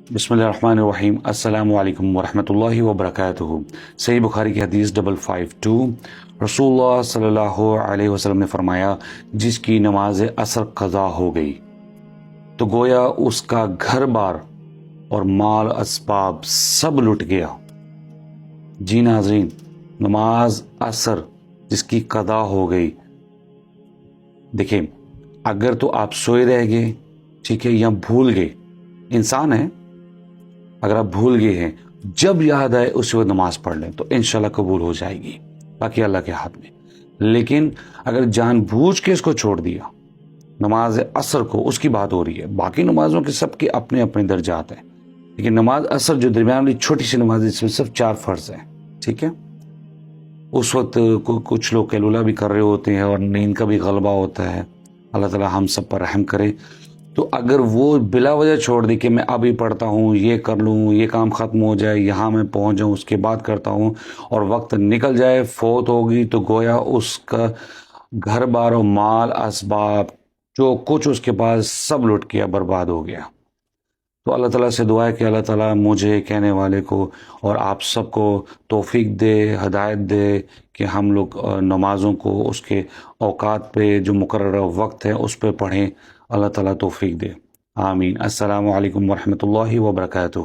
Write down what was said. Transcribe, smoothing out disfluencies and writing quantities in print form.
بسم اللہ الرحمن الرحیم۔ السلام علیکم ورحمۃ اللہ وبرکاتہ۔ صحیح بخاری کی حدیث 552، رسول اللہ صلی اللہ علیہ وسلم نے فرمایا، جس کی نماز عصر قضا ہو گئی تو گویا اس کا گھر بار اور مال اسباب سب لٹ گیا۔ جی ناظرین، نماز عصر جس کی قضا ہو گئی، دیکھیں اگر تو آپ سوئے رہ گئے، ٹھیک ہے، یا بھول گئے، انسان ہے، اگر آپ بھول گئے ہیں، جب یاد آئے اس وقت نماز پڑھ لیں تو انشاءاللہ قبول ہو جائے گی، باقی اللہ کے ہاتھ میں۔ لیکن اگر جان بوجھ کے اس کو چھوڑ دیا، نماز عصر کو، اس کی بات ہو رہی ہے، باقی نمازوں کے سب کے اپنے اپنے درجات ہیں، لیکن نماز عصر جو درمیان والی چھوٹی سی نماز ہے، اس میں صرف 4 فرض ہیں، ٹھیک ہے، اس وقت کچھ لوگ قیلولہ بھی کر رہے ہوتے ہیں اور نیند کا بھی غلبہ ہوتا ہے، اللہ تعالی ہم سب پر رحم کرے۔ تو اگر وہ بلا وجہ چھوڑ دی کہ میں ابھی پڑھتا ہوں، یہ کر لوں، یہ کام ختم ہو جائے، یہاں میں پہنچ جاؤں، اس کے بعد کرتا ہوں، اور وقت نکل جائے، فوت ہوگی، تو گویا اس کا گھر بار و مال اسباب جو کچھ اس کے پاس سب لٹ گیا، برباد ہو گیا۔ تو اللہ تعالیٰ سے دعا ہے کہ اللہ تعالیٰ مجھے، کہنے والے کو، اور آپ سب کو توفیق دے، ہدایت دے کہ ہم لوگ نمازوں کو اس کے اوقات پہ، جو مقررہ وقت ہے اس پہ پڑھیں۔ اللہ تعالیٰ توفیق دے، آمین۔ السلام علیکم ورحمۃ اللہ وبرکاتہ۔